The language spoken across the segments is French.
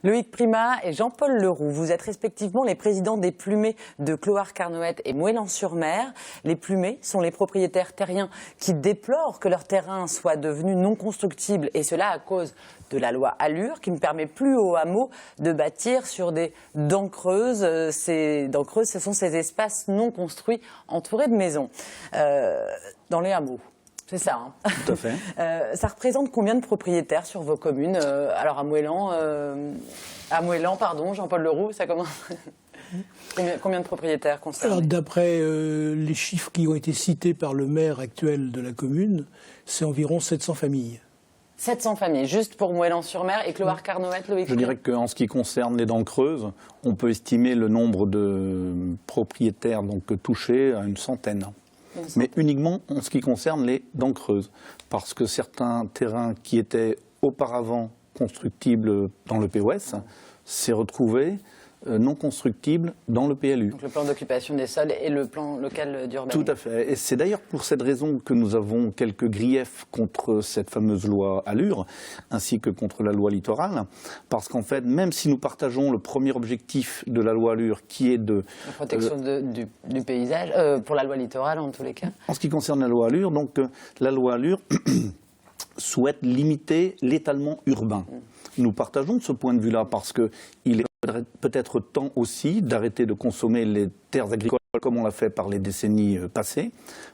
Loïc Prima et Jean-Paul Leroux, vous êtes respectivement les présidents des Plumets de Clohars-Carnoët et Moëlan-sur-Mer. Les Plumets sont les propriétaires terriens qui déplorent que leur terrain soit devenu non constructible, et cela à cause de la loi Allure qui ne permet plus aux hameaux de bâtir sur des dents creuses. Ces dents creuses, ce sont ces espaces non construits entourés de maisons. Dans les hameaux. C'est ça. Hein. Tout à fait. Ça représente combien de propriétaires sur vos communes? Alors à Moëlan, Jean-Paul Leroux, ça commence. Combien de propriétaires concernés? Alors d'après les chiffres qui ont été cités par le maire actuel de la commune, c'est environ 700 familles. 700 familles, juste pour Moëlan-sur-Mer et Clohars-Carnoët, Loïc. Je dirais qu'en ce qui concerne les dents creuses, on peut estimer le nombre de propriétaires touchés à une centaine. Mais uniquement en ce qui concerne les dents creuses. Parce que certains terrains qui étaient auparavant constructibles dans le POS s'est retrouvé non constructible dans le PLU. Donc le plan d'occupation des sols et le plan local d'urbanisme. Tout à fait. Et c'est d'ailleurs pour cette raison que nous avons quelques griefs contre cette fameuse loi Allure, ainsi que contre la loi Littoral. Parce qu'en fait, même si nous partageons le premier objectif de la loi Allure, qui est de... La protection du paysage, pour la loi Littoral en tous les cas. En ce qui concerne la loi Allure, la loi Allure souhaite limiter l'étalement urbain. Nous partageons ce point de vue-là parce qu'il est peut-être temps aussi d'arrêter de consommer les terres agricoles comme on l'a fait par les décennies passées.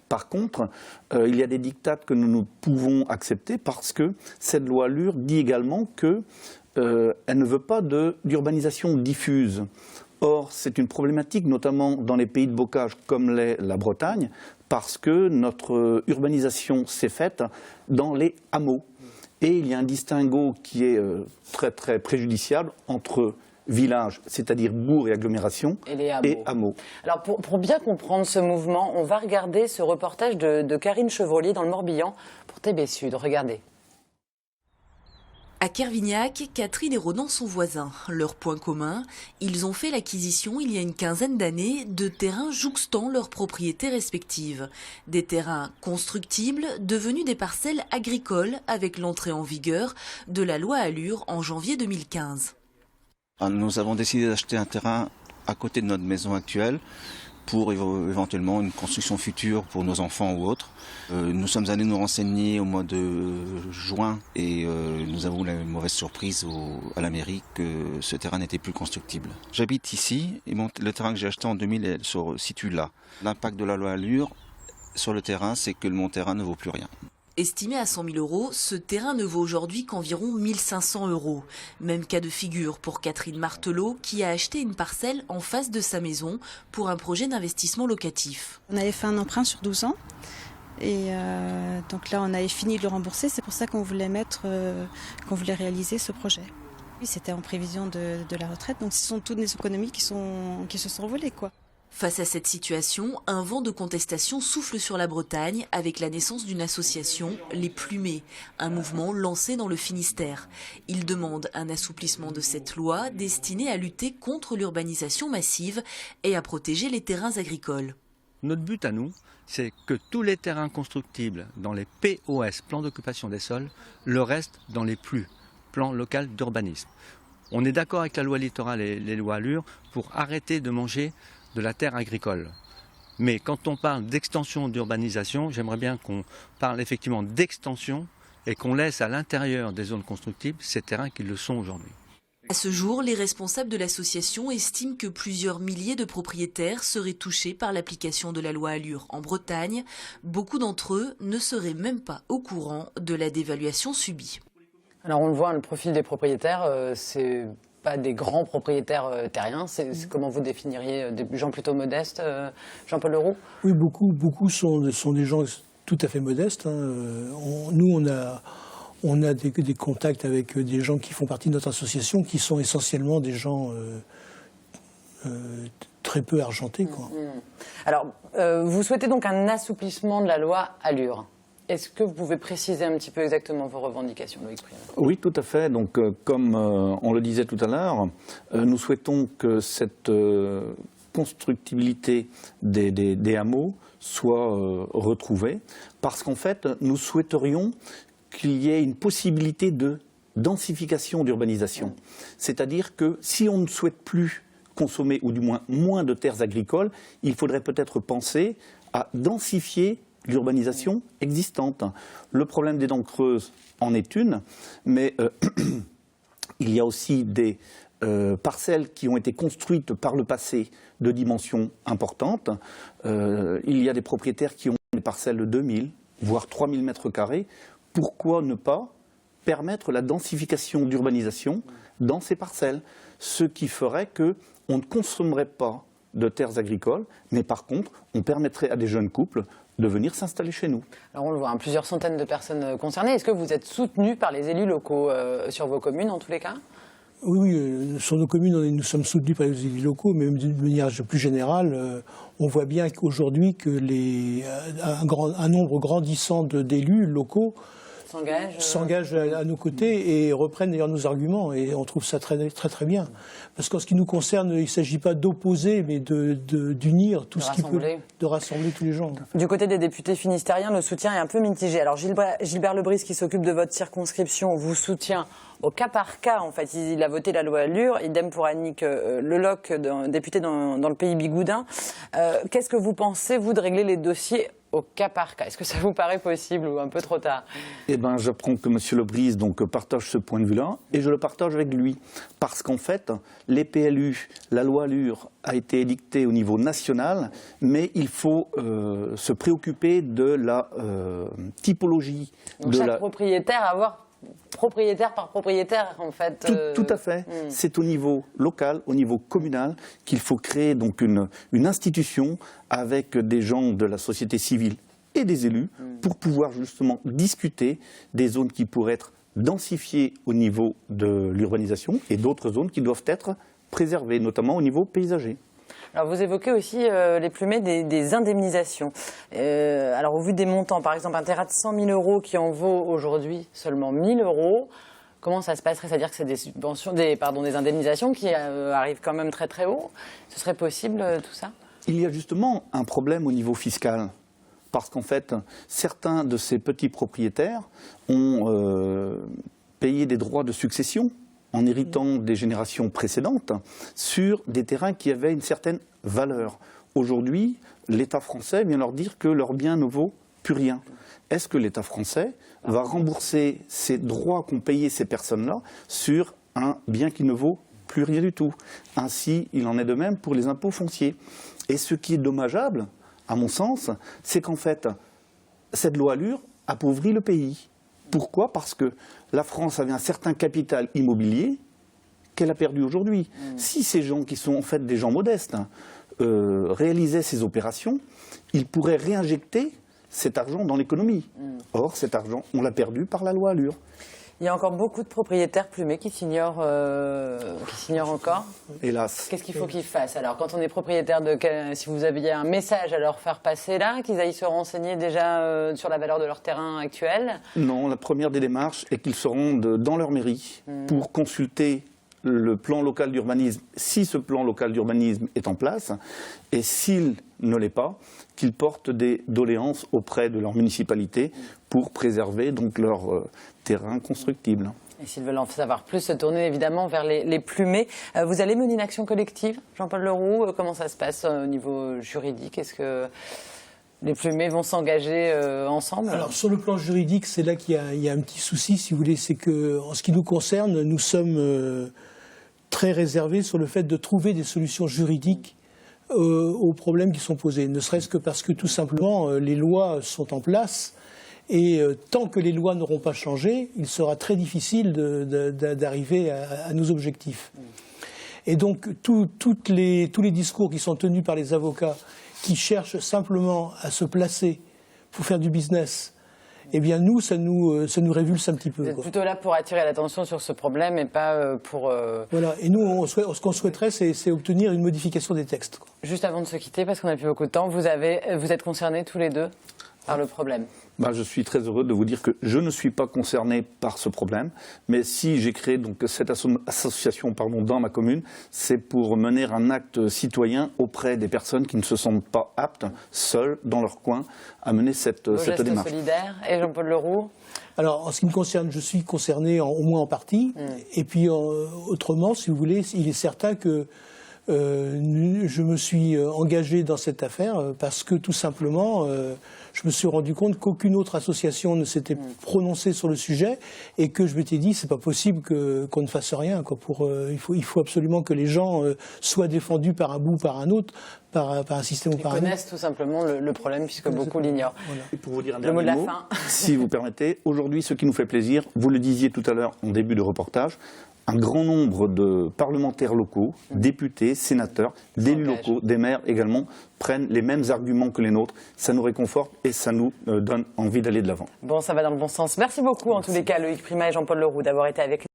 Par contre, il y a des dictates que nous ne pouvons accepter parce que cette loi Allure dit également qu'elle ne veut pas d'urbanisation diffuse. Or, c'est une problématique, notamment dans les pays de bocage comme l'est la Bretagne, parce que notre urbanisation s'est faite dans les hameaux. Et il y a un distinguo qui est très très préjudiciable entre village, c'est-à-dire bourg et agglomération, et hameaux. Alors pour bien comprendre ce mouvement, on va regarder ce reportage de Karine Chevrolier dans le Morbihan pour TB Sud. Regardez. À Kervignac, Catherine et Ronan sont voisins. Leur point commun, ils ont fait l'acquisition il y a une quinzaine d'années de terrains jouxtant leurs propriétés respectives. Des terrains constructibles devenus des parcelles agricoles avec l'entrée en vigueur de la loi Allure en janvier 2015. Nous avons décidé d'acheter un terrain à côté de notre maison actuelle pour éventuellement une construction future pour nos enfants ou autres. Nous sommes allés nous renseigner au mois de juin et nous avons eu la mauvaise surprise à la mairie que ce terrain n'était plus constructible. J'habite ici et le terrain que j'ai acheté en 2000 se situe là. L'impact de la loi Allure sur le terrain, c'est que mon terrain ne vaut plus rien. Estimé à 100 000 €, ce terrain ne vaut aujourd'hui qu'environ 1 500 €. Même cas de figure pour Catherine Martelot, qui a acheté une parcelle en face de sa maison pour un projet d'investissement locatif. On avait fait un emprunt sur 12 ans. Et donc là, on avait fini de le rembourser. C'est pour ça qu'on voulait réaliser ce projet. Oui, c'était en prévision de la retraite. Donc ce sont toutes les économies qui se sont envolées, quoi. Face à cette situation, un vent de contestation souffle sur la Bretagne avec la naissance d'une association, les Plumets, un mouvement lancé dans le Finistère. Ils demandent un assouplissement de cette loi destinée à lutter contre l'urbanisation massive et à protéger les terrains agricoles. Notre but à nous, c'est que tous les terrains constructibles dans les POS, plans d'occupation des sols, le restent dans les PLU, plans local d'urbanisme. On est d'accord avec la loi Littoral et les lois Allure pour arrêter de manger de la terre agricole. Mais quand on parle d'extension d'urbanisation, j'aimerais bien qu'on parle effectivement d'extension et qu'on laisse à l'intérieur des zones constructibles ces terrains qui le sont aujourd'hui. À ce jour, les responsables de l'association estiment que plusieurs milliers de propriétaires seraient touchés par l'application de la loi Allure en Bretagne. Beaucoup d'entre eux ne seraient même pas au courant de la dévaluation subie. Alors on le voit, le profil des propriétaires, c'est pas des grands propriétaires terriens. Comment vous définiriez des gens plutôt modestes, Jean-Paul Leroux? Oui, beaucoup sont des gens tout à fait modestes. Nous, on a des contacts avec des gens qui font partie de notre association, qui sont essentiellement des gens très peu argentés, quoi. Alors, vous souhaitez donc un assouplissement de la loi Allure. Est-ce que vous pouvez préciser un petit peu exactement vos revendications, Loïc Prima? Oui, tout à fait. Donc, comme on le disait tout à l'heure, nous souhaitons que cette constructibilité des hameaux soit retrouvée, parce qu'en fait, nous souhaiterions qu'il y ait une possibilité de densification d'urbanisation. C'est-à-dire que si on ne souhaite plus consommer, ou du moins de terres agricoles, il faudrait peut-être penser à densifier l'urbanisation existante. Le problème des dents creuses en est une, mais il y a aussi des parcelles qui ont été construites par le passé de dimensions importantes. Il y a des propriétaires qui ont des parcelles de 2000, voire 3000 mètres carrés. Pourquoi ne pas permettre la densification d'urbanisation dans ces parcelles? Ce qui ferait qu'on ne consommerait pas de terres agricoles, mais par contre, on permettrait à des jeunes couples de venir s'installer chez nous. Alors on le voit, plusieurs centaines de personnes concernées. Est-ce que vous êtes soutenu par les élus locaux sur vos communes, en tous les cas? Oui, sur nos communes, nous sommes soutenus par les élus locaux, mais d'une manière plus générale, on voit bien qu'aujourd'hui que un nombre grandissant d'élus locaux s'engagent à nos côtés et reprennent d'ailleurs nos arguments, et on trouve ça très très bien. Parce qu'en ce qui nous concerne, il ne s'agit pas d'opposer, mais d'unir tout ce qui peut, de rassembler tous les gens. Du côté des députés finistériens, le soutien est un peu mitigé. Alors Gilbert Lebris, qui s'occupe de votre circonscription, vous soutient au cas par cas. En fait, il a voté la loi Allure, idem pour Annick Leloc, député dans le pays bigoudin. Qu'est-ce que vous pensez, vous, de régler les dossiers au cas par cas? Est-ce que ça vous paraît possible ou un peu trop tard? Eh bien, j'apprends que M. Lebris partage ce point de vue-là, et je le partage avec lui. Parce qu'en fait, les PLU, la loi Allure a été édictée au niveau national, mais il faut se préoccuper de la typologie. Donc chaque propriétaire avoir propriétaire par propriétaire, en fait. Tout à fait. C'est au niveau local, au niveau communal, qu'il faut créer donc une institution avec des gens de la société civile et des élus pour pouvoir justement discuter des zones qui pourraient être densifiées au niveau de l'urbanisation et d'autres zones qui doivent être préservées, notamment au niveau paysager. Alors vous évoquez aussi les plumets des indemnisations. Alors au vu des montants, par exemple un terrain de 100 000 € qui en vaut aujourd'hui seulement 1 000 €, comment ça se passerait? C'est-à-dire que c'est des subventions, des indemnisations qui arrivent quand même très très haut. Ce serait possible tout ça? Il y a justement un problème au niveau fiscal. Parce qu'en fait, certains de ces petits propriétaires ont payé des droits de succession en héritant des générations précédentes, sur des terrains qui avaient une certaine valeur. Aujourd'hui, l'État français vient leur dire que leur bien ne vaut plus rien. Est-ce que l'État français va rembourser ces droits qu'ont payés ces personnes-là sur un bien qui ne vaut plus rien du tout? Ainsi, il en est de même pour les impôts fonciers. Et ce qui est dommageable, à mon sens, c'est qu'en fait, cette loi Allure appauvrit le pays. Pourquoi? Parce que la France avait un certain capital immobilier qu'elle a perdu aujourd'hui. Si ces gens, qui sont en fait des gens modestes, réalisaient ces opérations, ils pourraient réinjecter cet argent dans l'économie. Or, cet argent, on l'a perdu par la loi Allure. Il y a encore beaucoup de propriétaires plumés qui s'ignorent encore. Hélas. Qu'est-ce qu'il faut qu'ils fassent? Alors, quand on est propriétaire si vous aviez un message à leur faire passer là, qu'ils aillent se renseigner déjà sur la valeur de leur terrain actuel? Non, la première des démarches est qu'ils se rendent dans leur mairie pour consulter le plan local d'urbanisme, si ce plan local d'urbanisme est en place, et s'il ne l'est pas, qu'ils portent des doléances auprès de leur municipalité pour préserver donc leur terrain constructible. Et s'ils veulent en savoir plus, se tourner évidemment vers les plumés. Vous allez mener une action collective, Jean-Paul Leroux? Comment ça se passe au niveau juridique? Est-ce que les plumés vont s'engager ensemble? Alors sur le plan juridique, c'est là qu'il y a un petit souci, si vous voulez, c'est que en ce qui nous concerne, nous sommes très réservés sur le fait de trouver des solutions juridiques aux problèmes qui sont posés. Ne serait-ce que parce que tout simplement les lois sont en place et tant que les lois n'auront pas changé, il sera très difficile d'arriver à nos objectifs. Et donc tous les discours qui sont tenus par les avocats qui cherchent simplement à se placer pour faire du business, eh bien nous, ça nous révulse un petit peu. Vous êtes plutôt là pour attirer l'attention sur ce problème et pas pour... Voilà, et nous, ce qu'on souhaiterait, c'est obtenir une modification des textes. Juste avant de se quitter, parce qu'on n'a plus beaucoup de temps, vous êtes concernés tous les deux? par le problème. Je suis très heureux de vous dire que je ne suis pas concerné par ce problème, mais si j'ai créé donc cette association dans ma commune, c'est pour mener un acte citoyen auprès des personnes qui ne se sentent pas aptes, seules, dans leur coin, à mener cette démarche. Solidaire. Et Jean-Paul Leroux? Alors, en ce qui me concerne, je suis concerné au moins en partie. Et puis, autrement, si vous voulez, il est certain que je me suis engagé dans cette affaire parce que, tout simplement, je me suis rendu compte qu'aucune autre association ne s'était prononcée sur le sujet et que je m'étais dit, c'est pas possible qu'on ne fasse rien, quoi. Il faut absolument que les gens soient défendus par un bout ou par un autre, par un système ou par un autre. Ils connaissent tout simplement le problème puisque beaucoup l'ignorent. Voilà. Et pour vous dire un Le mot de dernier la mot, fin. si vous permettez, aujourd'hui, ce qui nous fait plaisir, vous le disiez tout à l'heure en début de reportage, un grand nombre de parlementaires locaux, députés, sénateurs, d'élus locaux, des maires également, prennent les mêmes arguments que les nôtres. Ça nous réconforte et ça nous donne envie d'aller de l'avant. Bon, ça va dans le bon sens. Merci beaucoup en tous les cas Loïc Prima et Jean-Paul Leroux d'avoir été avec nous.